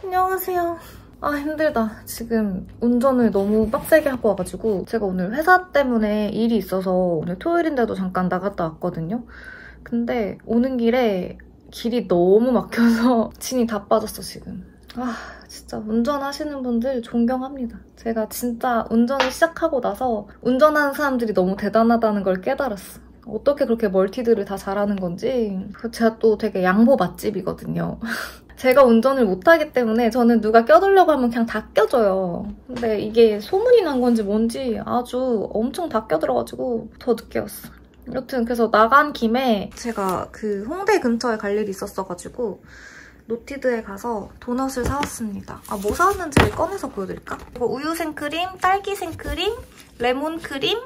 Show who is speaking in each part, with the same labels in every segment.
Speaker 1: 안녕하세요. 아 힘들다. 지금 운전을 너무 빡세게 하고 와가지고 제가 오늘 회사 때문에 일이 있어서 오늘 토요일인데도 잠깐 나갔다 왔거든요. 근데 오는 길에 길이 너무 막혀서 진이 다 빠졌어 지금. 아 진짜 운전하시는 분들 존경합니다. 제가 진짜 운전을 시작하고 나서 운전하는 사람들이 너무 대단하다는 걸 깨달았어. 어떻게 그렇게 멀티들을 다 잘하는 건지. 제가 또 되게 양보 맛집이거든요. 제가 운전을 못하기 때문에 저는 누가 껴들려고 하면 그냥 다 껴줘요. 근데 이게 소문이 난 건지 뭔지 아주 엄청 다 껴들어가지고 더 늦게 왔어. 여튼 그래서 나간 김에 제가 그 홍대 근처에 갈 일이 있었어가지고 노티드에 가서 도넛을 사왔습니다. 아, 뭐 사왔는지 꺼내서 보여드릴까? 이거 우유 생크림, 딸기 생크림, 레몬 크림,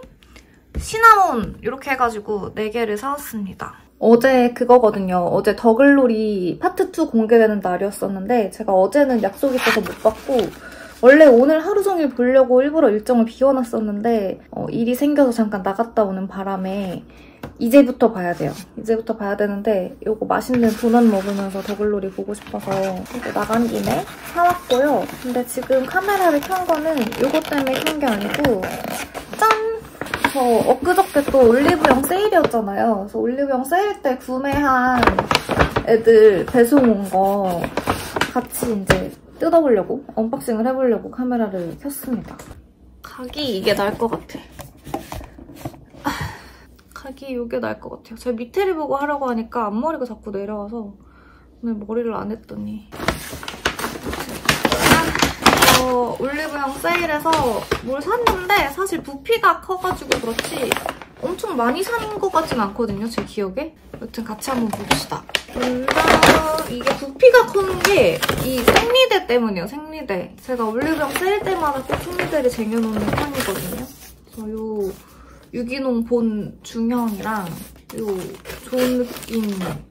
Speaker 1: 시나몬 이렇게 해가지고 4개를 사왔습니다. 어제 그거거든요. 어제 더글로리 파트 2 공개되는 날이었었는데 제가 어제는 약속이 있어서 못 봤고 원래 오늘 하루 종일 보려고 일부러 일정을 비워놨었는데 일이 생겨서 잠깐 나갔다 오는 바람에 이제부터 봐야 돼요. 이제부터 봐야 되는데 이거 맛있는 도넛 먹으면서 더글로리 보고 싶어서 나간 김에 사왔고요. 근데 지금 카메라를 켠 거는 이거 때문에 켠 게 아니고 짠! 저 엊그저께 또 올리브영 세일이었잖아요. 그래서 올리브영 세일 때 구매한 애들 배송 온 거 같이 이제 뜯어보려고, 언박싱을 해보려고 카메라를 켰습니다. 각이 이게 나을 것 같아. 각이 이게 나을 것 같아요. 제가 밑에를 보고 하려고 하니까 앞머리가 자꾸 내려와서 오늘 머리를 안 했더니. 올리브영 세일에서 뭘 샀는데 사실 부피가 커가지고 그렇지 엄청 많이 산 것 같진 않거든요, 제 기억에. 여튼 같이 한번 봅시다. 이게 부피가 큰 게 이 생리대 때문이에요, 생리대. 제가 올리브영 세일 때마다 꼭 생리대를 쟁여놓는 편이거든요. 그래서 요 유기농 본 중형이랑 요 좋은 느낌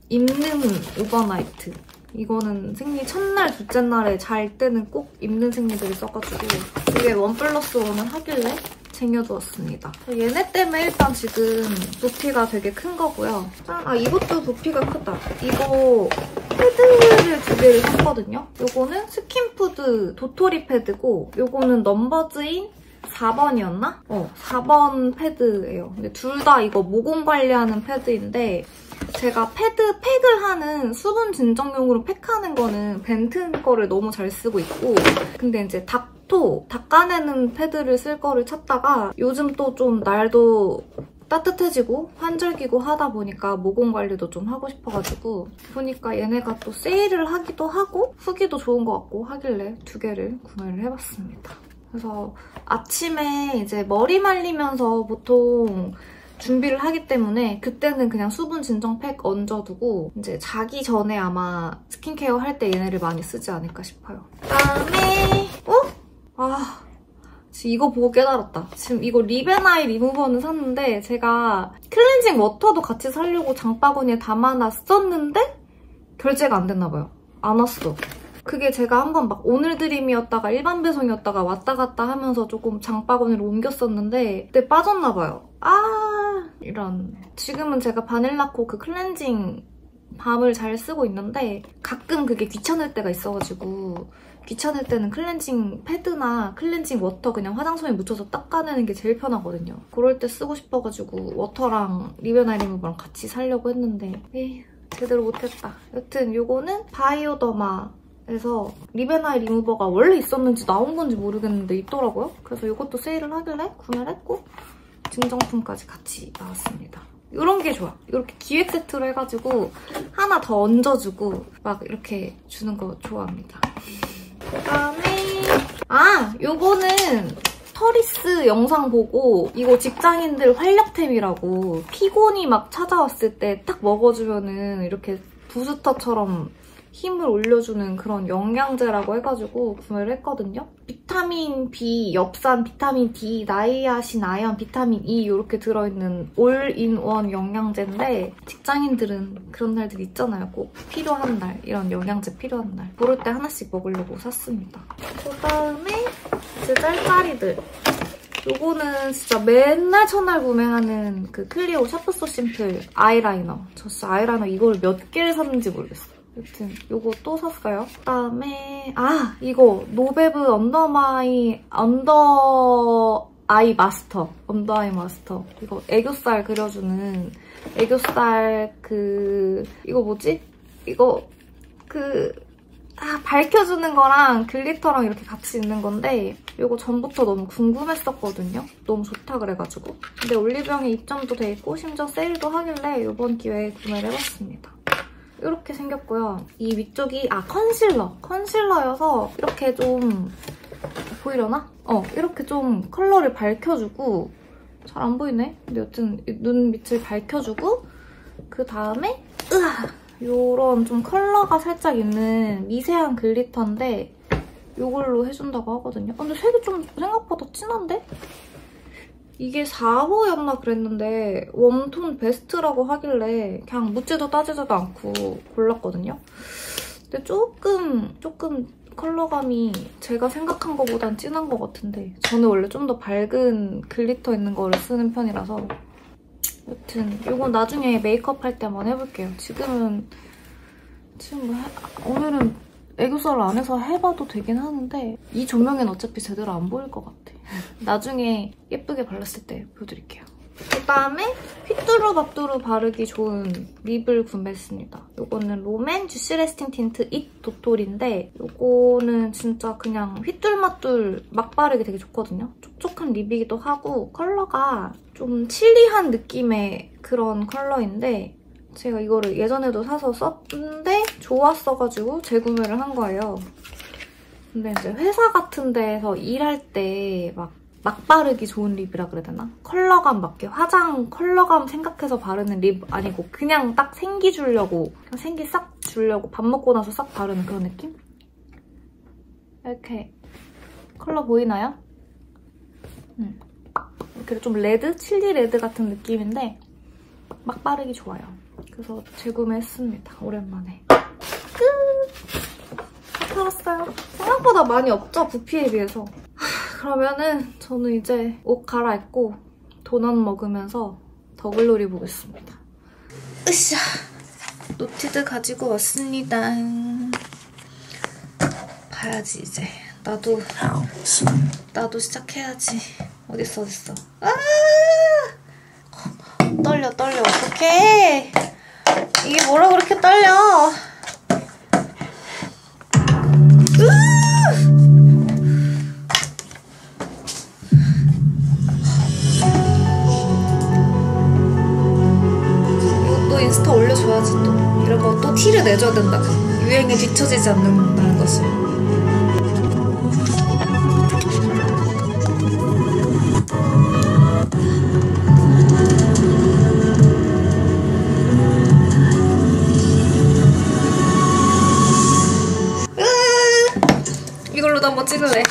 Speaker 1: 입는 오버나이트. 이거는 생리 첫날, 둘째 날에 잘 때는 꼭 입는 생리대를 써가지고 이게 1+1을 하길래 쟁여두었습니다. 얘네 때문에 일단 지금 부피가 되게 큰 거고요. 짠! 아, 이것도 부피가 크다. 이거 패드를 2개를 샀거든요. 요거는 스킨푸드 도토리 패드고 요거는 넘버즈인 4번이었나? 4번 패드예요. 근데 둘 다 이거 모공 관리하는 패드인데 제가 팩을 하는 수분 진정용으로 팩하는 거는 벤튼 거를 너무 잘 쓰고 있고 근데 이제 닦아내는 패드를 쓸 거를 찾다가 요즘 또 좀 날도 따뜻해지고 환절기고 하다 보니까 모공 관리도 좀 하고 싶어가지고 보니까 얘네가 또 세일을 하기도 하고 후기도 좋은 것 같고 하길래 2개를 구매를 해봤습니다. 그래서 아침에 이제 머리 말리면서 보통 준비를 하기 때문에 그때는 그냥 수분 진정팩 얹어두고 이제 자기 전에 아마 스킨케어 할 때 얘네를 많이 쓰지 않을까 싶어요. 그다음에 지금 이거 보고 깨달았다. 지금 이거 립앤아이 리무버는 샀는데 제가 클렌징 워터도 같이 사려고 장바구니에 담아놨었는데 결제가 안 됐나 봐요. 안 왔어. 그게 제가 한번 막 오늘 드림이었다가 일반 배송이었다가 왔다 갔다 하면서 조금 장바구니로 옮겼었는데 그때 빠졌나 봐요. 이런. 지금은 제가 바닐라코 그 클렌징 밤을 잘 쓰고 있는데 가끔 그게 귀찮을 때가 있어가지고 귀찮을 때는 클렌징 패드나 클렌징 워터 그냥 화장솜에 묻혀서 닦아내는 게 제일 편하거든요. 그럴 때 쓰고 싶어가지고 워터랑 립앤아이 리무버랑 같이 사려고 했는데 에휴 제대로 못했다. 여튼 요거는 바이오더마에서 립앤아이 리무버가 원래 있었는지 나온 건지 모르겠는데 있더라고요. 그래서 이것도 세일을 하길래 구매를 했고 증정품까지 같이 나왔습니다. 이런 게 좋아. 이렇게 기획 세트로 해가지고 하나 더 얹어주고 막 이렇게 주는 거 좋아합니다. 그다음에 요거는 터리스 영상 보고 이거 직장인들 활력템이라고 피곤이 막 찾아왔을 때 딱 먹어주면은 이렇게 부스터처럼 힘을 올려주는 그런 영양제라고 해가지고 구매를 했거든요. 비타민 B, 엽산, 비타민 D, 나이아신, 아연, 비타민 E 이렇게 들어있는 올인원 영양제인데 직장인들은 그런 날들 있잖아요. 꼭 필요한 날, 이런 영양제 필요한 날. 그럴 때 하나씩 먹으려고 샀습니다. 그다음에 이제 짤짤이들. 요거는 진짜 맨날 첫날 구매하는 그 클리오 샤프소 심플 아이라이너. 저 진짜 아이라이너 이걸 몇 개를 샀는지 모르겠어. 여튼 요거 또 샀어요. 그다음에 이거 노베브 언더 아이 마스터. 이거 애교살 그려주는 애교살 이거 뭐지? 이거 밝혀주는 거랑 글리터랑 이렇게 같이 있는 건데 이거 전부터 너무 궁금했었거든요. 너무 좋다 그래가지고. 근데 올리브영에 입점도 돼 있고 심지어 세일도 하길래 이번 기회에 구매를 해봤습니다. 이렇게 생겼고요. 이 위쪽이 컨실러여서 이렇게 좀 보이려나? 이렇게 좀 컬러를 밝혀주고 잘 안 보이네? 근데 여튼 눈 밑을 밝혀주고 그 다음에 요런 좀 컬러가 살짝 있는 미세한 글리터인데 요걸로 해준다고 하거든요. 근데 색이 좀 생각보다 진한데? 이게 4호였나 그랬는데 웜톤 베스트라고 하길래 그냥 묻지도 따지지도 않고 골랐거든요. 근데 조금 컬러감이 제가 생각한 것보단 진한 것 같은데 저는 원래 좀 더 밝은 글리터 있는 거를 쓰는 편이라서 여튼 이건 나중에 메이크업 할 때 한번 해볼게요. 오늘은 애교살을 안 해서 해봐도 되긴 하는데 이 조명엔 어차피 제대로 안 보일 것 같아. 나중에 예쁘게 발랐을 때 보여드릴게요. 그다음에 휘뚜루마뚜루 바르기 좋은 립을 구매했습니다. 이거는 롬앤 주시 레스팅 틴트 잇 도톨인데 이거는 진짜 그냥 휘뚤마뚤 막 바르기 되게 좋거든요. 촉촉한 립이기도 하고 컬러가 좀 칠리한 느낌의 그런 컬러인데 제가 이거를 예전에도 사서 썼는데 좋았어가지고 재구매를 한 거예요. 근데 이제 회사 같은 데에서 일할 때 막 바르기 좋은 립이라 그래야 되나? 컬러감 맞게 화장 컬러감 생각해서 바르는 립 아니고 그냥 딱 생기 주려고 밥 먹고 나서 싹 바르는 그런 느낌? 이렇게 컬러 보이나요? 이렇게 좀 레드? 칠리 레드 같은 느낌인데 막 바르기 좋아요. 그래서 재구매했습니다. 오랜만에. 다 팔았어요. 생각보다 많이 없죠? 부피에 비해서. 그러면은 저는 이제 옷 갈아입고 도넛 먹으면서 더글로리 보겠습니다. 으쌰! 노티드 가지고 왔습니다. 봐야지 이제. 나도 시작해야지. 어딨어. 떨려. 어떡해! 이게 뭐라 그렇게 떨려! 이것도 인스타 올려줘야지 또. 이런 거 또 티를 내줘야 된다. 유행에 뒤처지지 않는다는 것을. 이걸로도 한번 찍을래.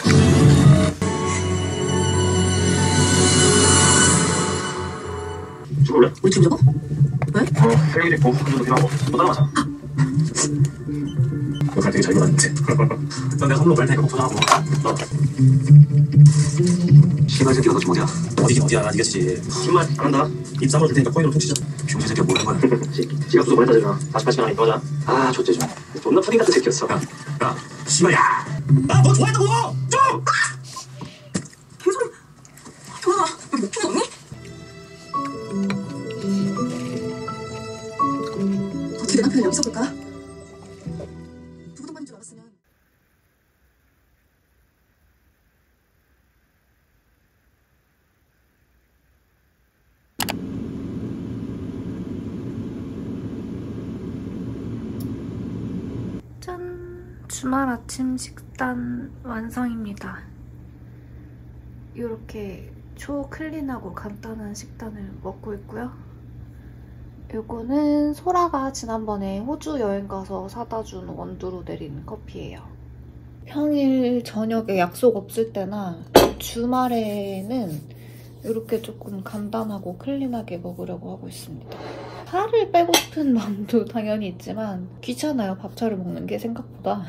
Speaker 2: 찍을래?
Speaker 3: 우리 지금 저거? 왜?
Speaker 2: 헬기 있고 한 정도 필요하고 또 따라가자. 역할 되게 잘 받았는데. 넌 내가 선물로 뺄 테니까 꼭 포장하고.
Speaker 3: 씨발 새끼가 너 지금 어디야?
Speaker 2: 어디긴 어디야. 네가 지지. 정말 안 한다. 입 사물어 줄 테니까 코인으로 퉁치자.
Speaker 3: 병신 새끼가 뭘 한 거야?
Speaker 2: 지갑 주소 보냈다 제가. 48시간 안에 입금하자.
Speaker 3: 아 좋대 좀.
Speaker 2: 존나 푸딩 같은 새끼였어. 야 씨발야. 나 너 좋아했다고. 좀.
Speaker 3: 개소리. 도현아 여기 목표 없니? 어떻게 내 남편을 여기 있어볼까? 두고동반인 줄 알았으면.
Speaker 1: 짠! 주말 아침 식단 완성입니다. 이렇게 초클린하고 간단한 식단을 먹고 있고요. 이거는 소라가 지난번에 호주 여행 가서 사다 준 원두로 내린 커피예요. 평일 저녁에 약속 없을 때나 주말에는 이렇게 조금 간단하고 클린하게 먹으려고 하고 있습니다. 살을 빼고 싶은 마음도 당연히 있지만 귀찮아요, 밥차를 먹는 게 생각보다.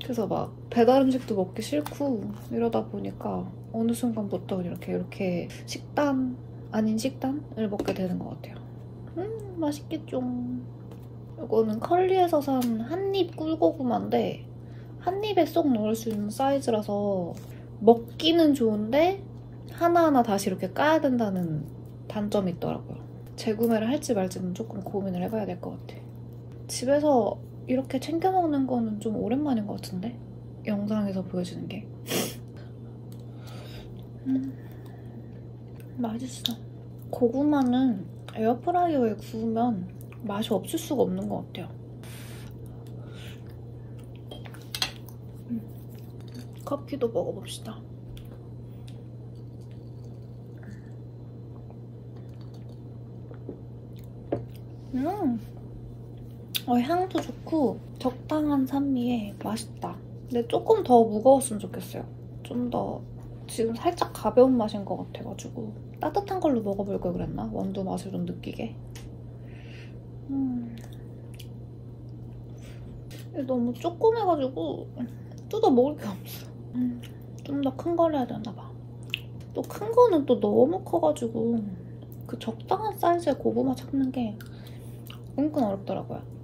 Speaker 1: 그래서 막 배달 음식도 먹기 싫고 이러다 보니까 어느 순간부터 이렇게 식단 아닌 식단을 먹게 되는 것 같아요. 맛있겠죠. 이거는 컬리에서 산 한입 꿀고구마인데 한 입에 쏙 넣을 수 있는 사이즈라서 먹기는 좋은데 하나하나 다시 이렇게 까야 된다는 단점이 있더라고요. 재구매를 할지 말지는 조금 고민을 해봐야 될 것 같아. 집에서 이렇게 챙겨 먹는 거는 좀 오랜만인 것 같은데? 영상에서 보여주는 게. 맛있어. 고구마는 에어프라이어에 구우면 맛이 없을 수가 없는 것 같아요. 커피도 먹어봅시다. 향도 좋고 적당한 산미에 맛있다. 근데 조금 더 무거웠으면 좋겠어요. 좀 더 지금 살짝 가벼운 맛인 것 같아가지고 따뜻한 걸로 먹어볼 걸 그랬나? 원두 맛을 좀 느끼게. 너무 조그매가지고 뜯어 먹을 게 없어. 좀 더 큰 걸 해야 되나 봐. 또 큰 거는 또 너무 커가지고 그 적당한 사이즈의 고구마 찾는 게 은근 어렵더라고요.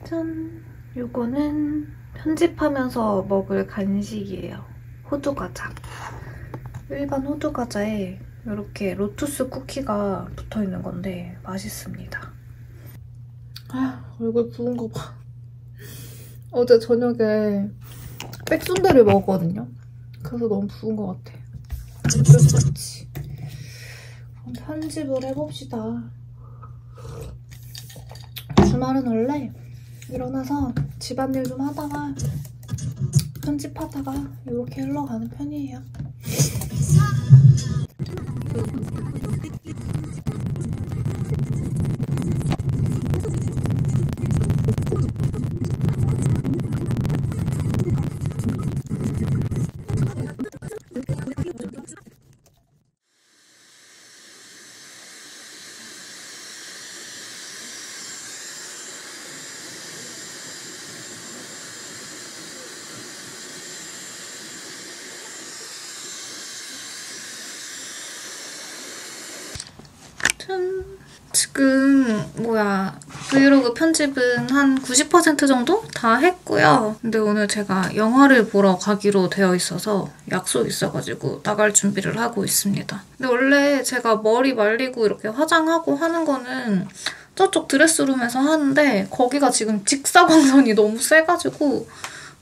Speaker 1: 짠! 요거는 편집하면서 먹을 간식이에요. 호두과자. 일반 호두과자에 이렇게 로투스 쿠키가 붙어있는 건데 맛있습니다. 얼굴 부은 거 봐. 어제 저녁에 백순대를 먹었거든요. 그래서 너무 부은 것 같아. 어쩔 수 없지. 그럼 편집을 해봅시다. 주말은 원래 일어나서 집안일 좀 하다가 편집하다가 이렇게 흘러가는 편이에요. 지금 브이로그 편집은 한 90% 정도 다 했고요. 근데 오늘 제가 영화를 보러 가기로 되어 있어서 약속이 있어가지고 나갈 준비를 하고 있습니다. 근데 원래 제가 머리 말리고 이렇게 화장하고 하는 거는 저쪽 드레스룸에서 하는데 거기가 지금 직사광선이 너무 세가지고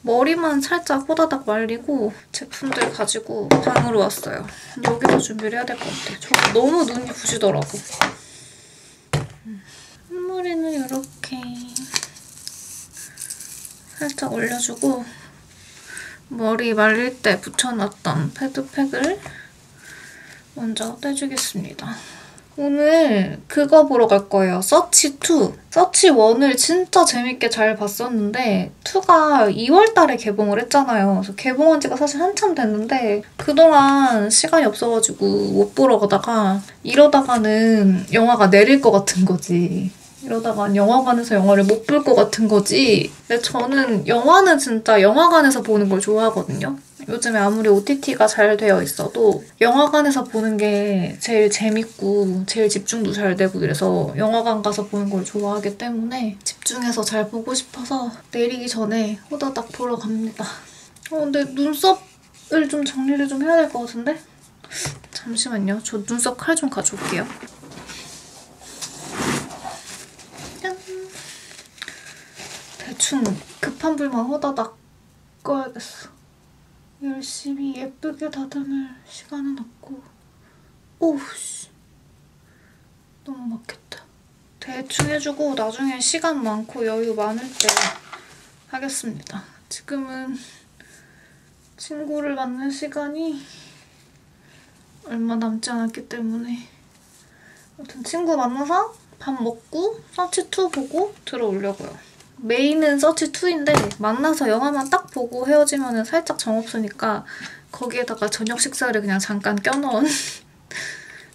Speaker 1: 머리만 살짝 호다닥 말리고 제품들 가지고 방으로 왔어요. 여기서 준비를 해야 될 것 같아요. 저 너무 눈이 부시더라고. 앞머리는 이렇게 살짝 올려주고 머리 말릴 때 붙여놨던 패드팩을 먼저 떼주겠습니다. 오늘 그거 보러 갈 거예요. 서치2. 서치1을 진짜 재밌게 잘 봤었는데 2가 2월 달에 개봉을 했잖아요. 그래서 개봉한 지가 사실 한참 됐는데 그동안 시간이 없어가지고 못 보러 가다가 이러다가는 영화가 내릴 것 같은 거지. 이러다가 영화관에서 영화를 못 볼 것 같은 거지. 근데 저는 영화는 진짜 영화관에서 보는 걸 좋아하거든요. 요즘에 아무리 OTT가 잘 되어 있어도 영화관에서 보는 게 제일 재밌고 제일 집중도 잘 되고 이래서 영화관 가서 보는 걸 좋아하기 때문에 집중해서 잘 보고 싶어서 내리기 전에 호다닥 보러 갑니다. 근데 눈썹을 좀 정리를 좀 해야 될 것 같은데? 잠시만요. 저 눈썹 칼 좀 가져올게요. 짠! 대충 급한 불만 호다닥 꺼야겠어. 열심히 예쁘게 다듬을 시간은 없고 오우씨 너무 막혔다. 대충 해주고 나중에 시간 많고 여유 많을 때 하겠습니다. 지금은 친구를 만날 시간이 얼마 남지 않았기 때문에 아무튼 친구 만나서 밥 먹고 서치2 보고 들어오려고요. 메인은 서치2인데 만나서 영화만 딱 보고 헤어지면 살짝 정없으니까 거기에다가 저녁 식사를 그냥 잠깐 껴넣은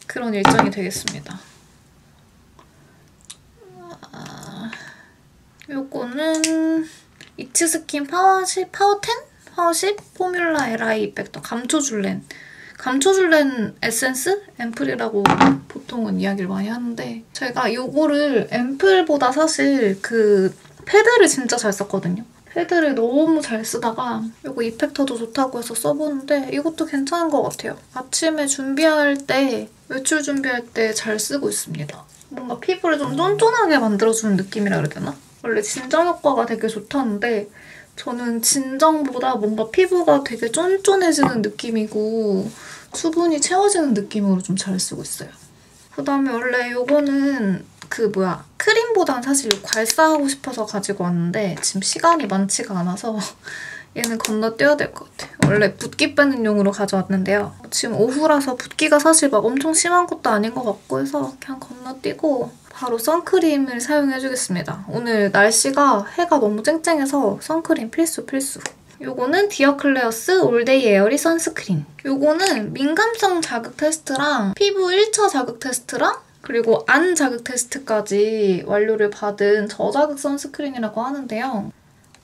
Speaker 1: 그런 일정이 되겠습니다. 요거는 이츠스킨 파워10 포뮬라 LI 이펙터 감초줄렌. 감초줄렌 에센스? 앰플이라고 보통은 이야기를 많이 하는데 제가 요거를 앰플보다 사실 그 패드를 진짜 잘 썼거든요. 패드를 너무 잘 쓰다가 요거 이펙터도 좋다고 해서 써보는데 이것도 괜찮은 것 같아요. 아침에 준비할 때, 외출 준비할 때 잘 쓰고 있습니다. 뭔가 피부를 좀 쫀쫀하게 만들어주는 느낌이라 그래야 되나? 원래 진정 효과가 되게 좋다는데 저는 진정보다 뭔가 피부가 되게 쫀쫀해지는 느낌이고 수분이 채워지는 느낌으로 좀 잘 쓰고 있어요. 그다음에 원래 요거는 크림보단 사실 괄사하고 싶어서 가지고 왔는데 지금 시간이 많지가 않아서 얘는 건너뛰어야 될 것 같아요. 원래 붓기 빼는 용으로 가져왔는데요. 지금 오후라서 붓기가 사실 막 엄청 심한 것도 아닌 것 같고 해서 그냥 건너뛰고 바로 선크림을 사용해주겠습니다. 오늘 날씨가 해가 너무 쨍쨍해서 선크림 필수. 요거는 디어클레어스 올데이 에어리 선스크린. 요거는 민감성 자극 테스트랑 피부 1차 자극 테스트랑 그리고 안 자극 테스트까지 완료를 받은 저자극 선스크린이라고 하는데요.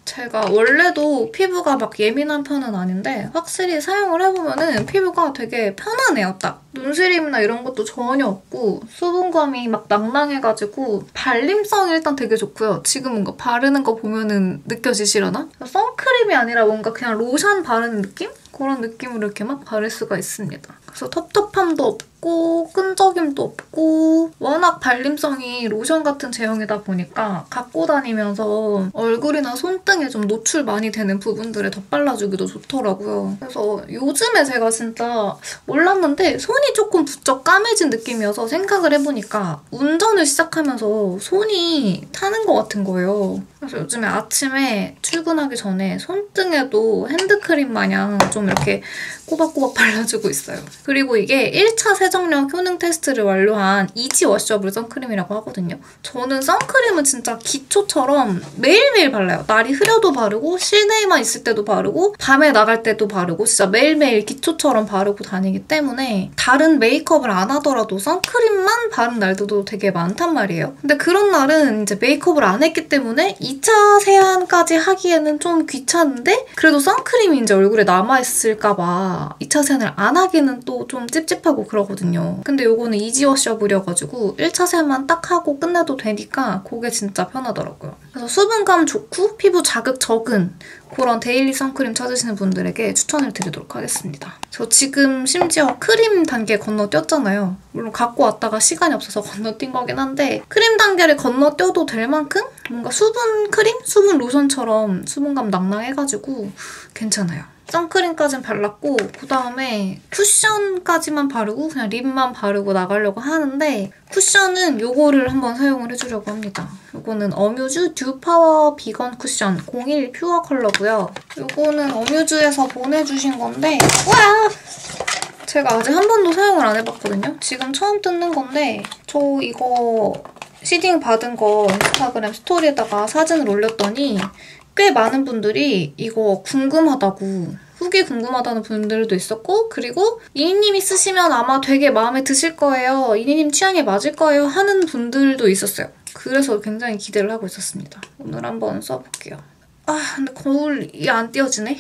Speaker 1: 제가 원래도 피부가 막 예민한 편은 아닌데 확실히 사용을 해보면은 피부가 되게 편하네요, 딱. 눈시림이나 이런 것도 전혀 없고 수분감이 막 낭낭해가지고 발림성이 일단 되게 좋고요. 지금 뭔가 바르는 거 보면은 느껴지시려나? 선크림이 아니라 뭔가 그냥 로션 바르는 느낌? 그런 느낌으로 이렇게 막 바를 수가 있습니다. 그래서 텁텁함도 없고 끈적임도 없고 워낙 발림성이 로션 같은 제형이다 보니까 갖고 다니면서 얼굴이나 손등에 좀 노출 많이 되는 부분들에 덧발라주기도 좋더라고요. 그래서 요즘에 제가 진짜 몰랐는데 손이 조금 부쩍 까매진 느낌이어서 생각을 해보니까 운전을 시작하면서 손이 타는 것 같은 거예요. 그래서 요즘에 아침에 출근하기 전에 손등에도 핸드크림 마냥 좀 이렇게 꼬박꼬박 발라주고 있어요. 그리고 이게 1차 세정력 효능 테스트를 완료한 이지 워셔블 선크림이라고 하거든요. 저는 선크림은 진짜 기초처럼 매일매일 발라요. 날이 흐려도 바르고 실내에만 있을 때도 바르고 밤에 나갈 때도 바르고 진짜 매일매일 기초처럼 바르고 다니기 때문에 다른 메이크업을 안 하더라도 선크림만 바른 날도 되게 많단 말이에요. 근데 그런 날은 이제 메이크업을 안 했기 때문에 2차 세안까지 하기에는 좀 귀찮은데 그래도 선크림이 이제 얼굴에 남아있을까 봐 2차 세안을 안 하기는 또 좀 찝찝하고 그러거든요. 근데 요거는 이지 워셔블이어가지고 1차 세안만 딱 하고 끝내도 되니까 그게 진짜 편하더라고요. 그래서 수분감 좋고 피부 자극 적은 그런 데일리 선크림 찾으시는 분들에게 추천을 드리도록 하겠습니다. 저 지금 심지어 크림 단계 건너뛰었잖아요. 물론 갖고 왔다가 시간이 없어서 건너뛴 거긴 한데 크림 단계를 건너뛰어도 될 만큼 뭔가 수분 크림? 수분 로션처럼 수분감 낭낭해가지고 괜찮아요. 선크림까진 발랐고 그다음에 쿠션까지만 바르고 그냥 립만 바르고 나가려고 하는데 쿠션은 요거를 한번 사용을 해주려고 합니다. 요거는 어뮤즈 듀 파워 비건 쿠션 01 퓨어 컬러고요. 요거는 어뮤즈에서 보내주신 건데 우와! 제가 아직 한 번도 사용을 안 해봤거든요. 지금 처음 뜯는 건데 저 이거 시딩 받은 거 인스타그램 스토리에다가 사진을 올렸더니 꽤 많은 분들이 이거 궁금하다고 후기 궁금하다는 분들도 있었고 그리고 이니님이 쓰시면 아마 되게 마음에 드실 거예요. 이니님 취향에 맞을 거예요 하는 분들도 있었어요. 그래서 굉장히 기대를 하고 있었습니다. 오늘 한번 써볼게요. 아 근데 거울이 안 띄어지네.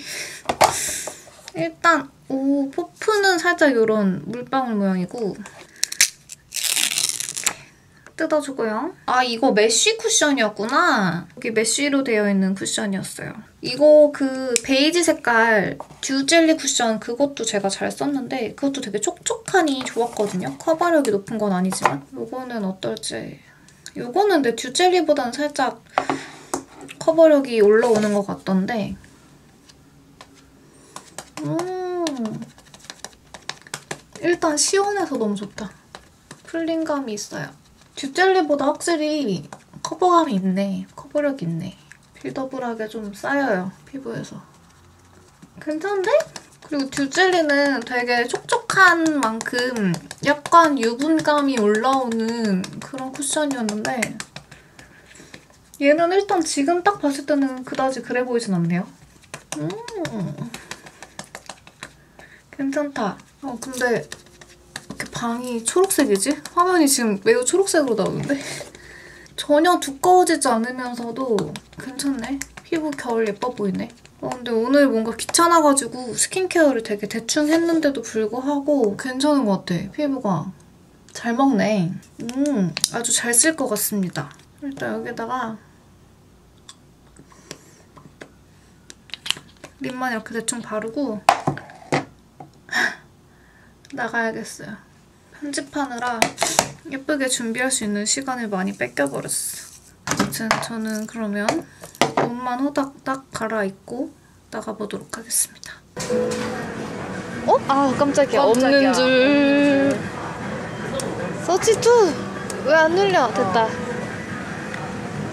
Speaker 1: 일단 퍼프는 살짝 이런 물방울 모양이고 뜯어주고요. 아 이거 메쉬 쿠션이었구나. 여기 메쉬로 되어 있는 쿠션이었어요. 이거 그 베이지 색깔 듀 젤리 쿠션 그것도 제가 잘 썼는데 그것도 되게 촉촉하니 좋았거든요. 커버력이 높은 건 아니지만. 이거는 어떨지. 이거는 내 듀 젤리보다는 살짝 커버력이 올라오는 것 같던데 일단 시원해서 너무 좋다. 풀링감이 있어요. 듀젤리보다 확실히 커버감이 있네. 커버력이 있네. 빌더블하게 좀 쌓여요, 피부에서. 괜찮은데? 그리고 듀젤리는 되게 촉촉한 만큼 약간 유분감이 올라오는 그런 쿠션이었는데 얘는 일단 지금 딱 봤을 때는 그다지 그래 보이진 않네요. 괜찮다. 근데 이렇게 방이 초록색이지? 화면이 지금 매우 초록색으로 나오는데? 전혀 두꺼워지지 않으면서도 괜찮네. 피부 겨울 예뻐 보이네. 근데 오늘 뭔가 귀찮아가지고 스킨케어를 되게 대충 했는데도 불구하고 괜찮은 것 같아. 피부가 잘 먹네. 아주 잘 쓸 것 같습니다. 일단 여기다가 립만 이렇게 대충 바르고 나가야겠어요. 편집하느라 예쁘게 준비할 수 있는 시간을 많이 뺏겨버렸어. 아무튼 저는 그러면 옷만 호닥닥 갈아입고 나가보도록 하겠습니다. 아 깜짝이야. 없는 줄. 서치2 왜 안 눌려? 됐다.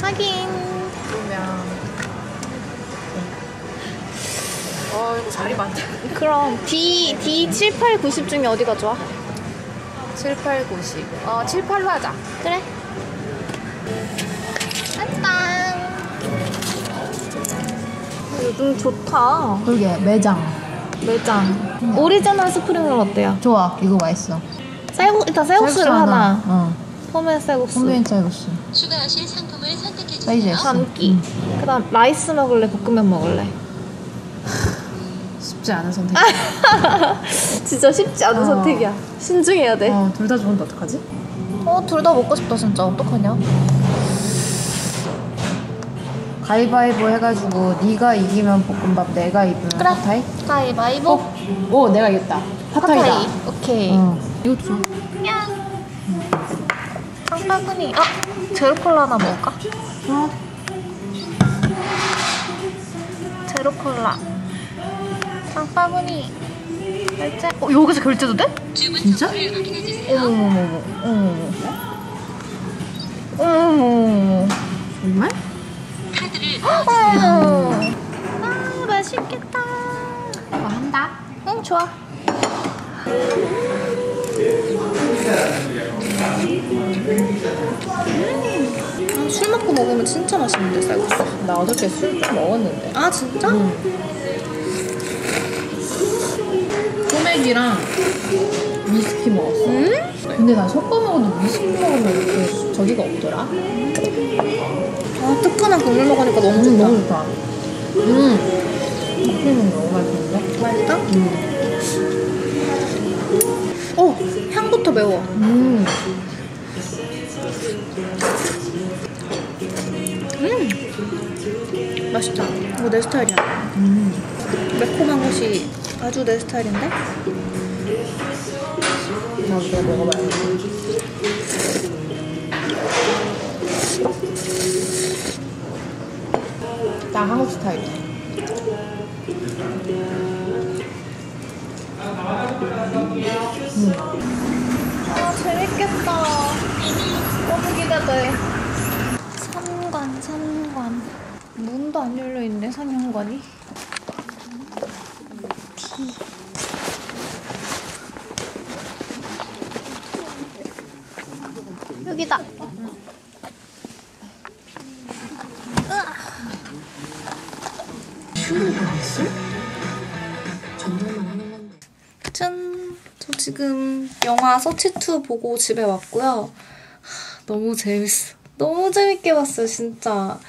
Speaker 1: 확인.
Speaker 4: 이거 자리 많다.
Speaker 1: 그럼 D 7, 8, 90 중에 어디가 좋아?
Speaker 4: 7, 8, 90. 7, 8로 하자.
Speaker 1: 그래. 짠. 요즘 좋다.
Speaker 4: 그러게, 매장.
Speaker 1: 오리지널 스프링롤 어때요?
Speaker 4: 좋아, 이거 맛있어.
Speaker 1: 일단 쌀국수를 하나. 포메 쌀국수.
Speaker 4: 홈메인 쌀국수.
Speaker 5: 추가하실 상품을 선택해주세요.
Speaker 4: 사이즈
Speaker 1: 감기. 그다음 라이스 먹을래? 볶음면 먹을래?
Speaker 4: 쉽지 않은 선택.
Speaker 1: 진짜 쉽지 않은 선택이야. 신중해야 돼.
Speaker 4: 둘 다 좋은데 어떡하지?
Speaker 1: 둘 다 먹고 싶다 진짜. 어떡하냐?
Speaker 4: 가위바위보 해가지고 네가 이기면 볶음밥, 내가 이기면
Speaker 1: 그래.
Speaker 4: 팟타이?
Speaker 1: 가위바위보.
Speaker 4: 오, 내가 이겼다. 팟타이다.
Speaker 1: 오케이.
Speaker 4: 이거 줘.
Speaker 1: 장바구니. 제로콜라 하나 먹을까? 제로콜라. 장바구니. 결제. 여기서 결제도 돼?
Speaker 4: 진짜?
Speaker 1: 어머머머.
Speaker 4: 정말?
Speaker 1: 맛있겠다.
Speaker 4: 한다.
Speaker 1: 응, 좋아. 술 먹고 먹으면 진짜 맛있는데, 쌀국수.
Speaker 4: 나 어저께 술 좀 먹었는데.
Speaker 1: 아, 진짜?
Speaker 4: 소맥이랑 위스키 먹었어. 근데 나 섞어 먹어도 위스키 먹으면 이렇게 저기가 없더라.
Speaker 1: 뜨끈한 국물 먹으니까 너무 좋다.
Speaker 4: 너무 좋다. 커피는 너무 맛있는데?
Speaker 1: 맛있다? 향부터 매워. 맛있다. 이거 내 스타일이야. 매콤한 것이 아주 내 스타일인데?
Speaker 4: 나도 그거 먹어봐야겠다. 나 한국 스타일이야.
Speaker 1: 재밌겠다. 너무 기대돼. 상관. 문도 안 열려있네, 상현관이. 여기다. 짠! 저 지금 영화 서치2 보고 집에 왔고요. 너무 재밌어. 너무 재밌게 봤어요, 진짜.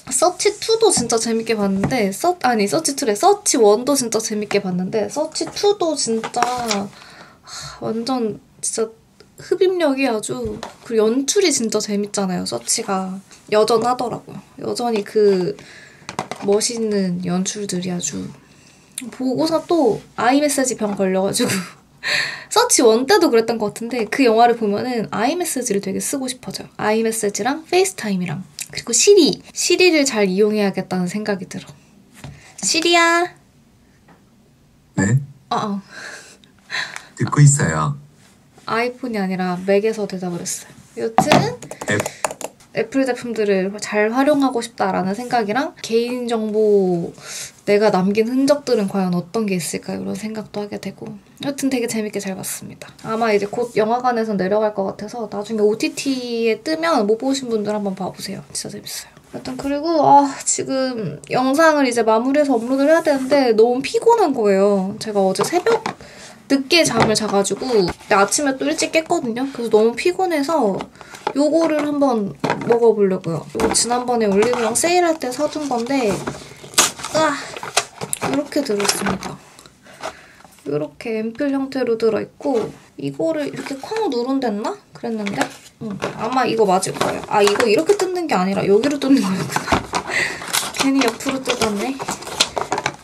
Speaker 1: 서치2도 진짜 재밌게 봤는데 서치2래. 서치1도 진짜 재밌게 봤는데 서치2도 진짜 완전 진짜 흡입력이 아주, 그리고 연출이 진짜 재밌잖아요. 서치가 여전하더라고요. 여전히 그 멋있는 연출들이 아주. 보고서 또 아이메시지 병 걸려가지고 서치 1 때도 그랬던 것 같은데 그 영화를 보면은 아이메시지를 되게 쓰고 싶어져요. 아이메시지랑 페이스타임이랑. 그리고 시리를 잘 이용해야겠다는 생각이 들어. 시리야.
Speaker 2: 네? 듣고 있어요.
Speaker 1: 아이폰이 아니라 맥에서 대답을 했어요. 여튼 애플 제품들을 잘 활용하고 싶다라는 생각이랑 개인정보 내가 남긴 흔적들은 과연 어떤 게 있을까 이런 생각도 하게 되고, 여튼 되게 재밌게 잘 봤습니다. 아마 이제 곧 영화관에서 내려갈 것 같아서 나중에 OTT에 뜨면 못 보신 분들 한번 봐보세요. 진짜 재밌어요. 여튼 그리고 지금 영상을 이제 마무리해서 업로드를 해야 되는데 너무 피곤한 거예요. 제가 어제 새벽 늦게 잠을 자가지고 근데 아침에 또 일찍 깼거든요. 그래서 너무 피곤해서 요거를 한번 먹어보려고요. 이거 지난번에 올리브영 세일할 때 사둔 건데 이렇게 들어있습니다. 이렇게 앰플 형태로 들어있고 이거를 이렇게 쾅 누른댔나? 그랬는데 아마 이거 맞을 거예요. 아 이거 이렇게 뜯는 게 아니라 여기로 뜯는 거였구나. 괜히 옆으로 뜯었네.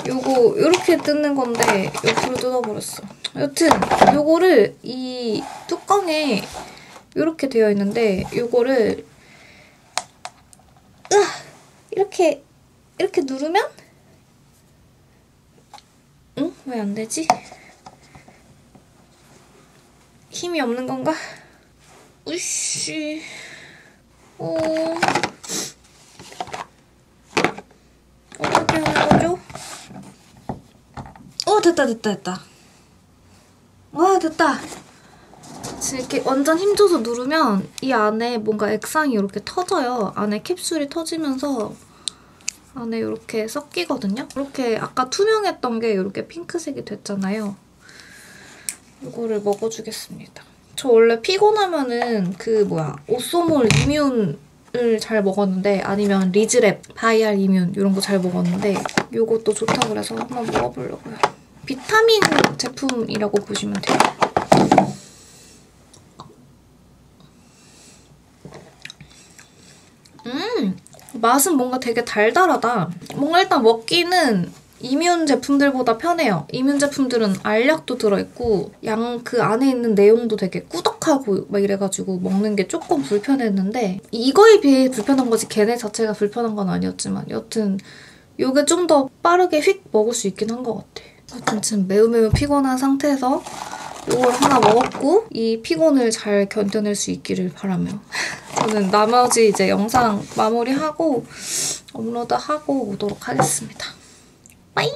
Speaker 1: 요거 이렇게 뜯는 건데 옆으로 뜯어버렸어. 여튼 요거를 이 뚜껑에 이렇게 되어 있는데 요거를 이렇게 누르면 응? 왜 안 되지? 힘이 없는 건가? 으씨. 어떻게 하는 거죠? 됐다. 와, 됐다. 이렇게 완전 힘줘서 누르면 이 안에 뭔가 액상이 이렇게 터져요. 안에 캡슐이 터지면서 안에 이렇게 섞이거든요. 이렇게 아까 투명했던 게 이렇게 핑크색이 됐잖아요. 이거를 먹어주겠습니다. 저 원래 피곤하면은 오소몰 이뮨을 잘 먹었는데 아니면 리즈랩, 바이알 이뮨 이런 거 잘 먹었는데 이것도 좋다고 그래서 한번 먹어보려고요. 비타민 제품이라고 보시면 돼요. 맛은 뭔가 되게 달달하다. 뭔가 일단 먹기는 이뮨 제품들보다 편해요. 이뮨 제품들은 알약도 들어있고 그 안에 있는 내용도 되게 꾸덕하고 막 이래가지고 먹는 게 조금 불편했는데 이거에 비해 불편한 거지 걔네 자체가 불편한 건 아니었지만 여튼 이게 좀 더 빠르게 휙 먹을 수 있긴 한 것 같아. 여튼 지금 매우 피곤한 상태에서 이걸 하나 먹었고 이 피곤을 잘 견뎌낼 수 있기를 바라며 저는 나머지 이제 영상 마무리하고 업로드하고 오도록 하겠습니다. 빠이!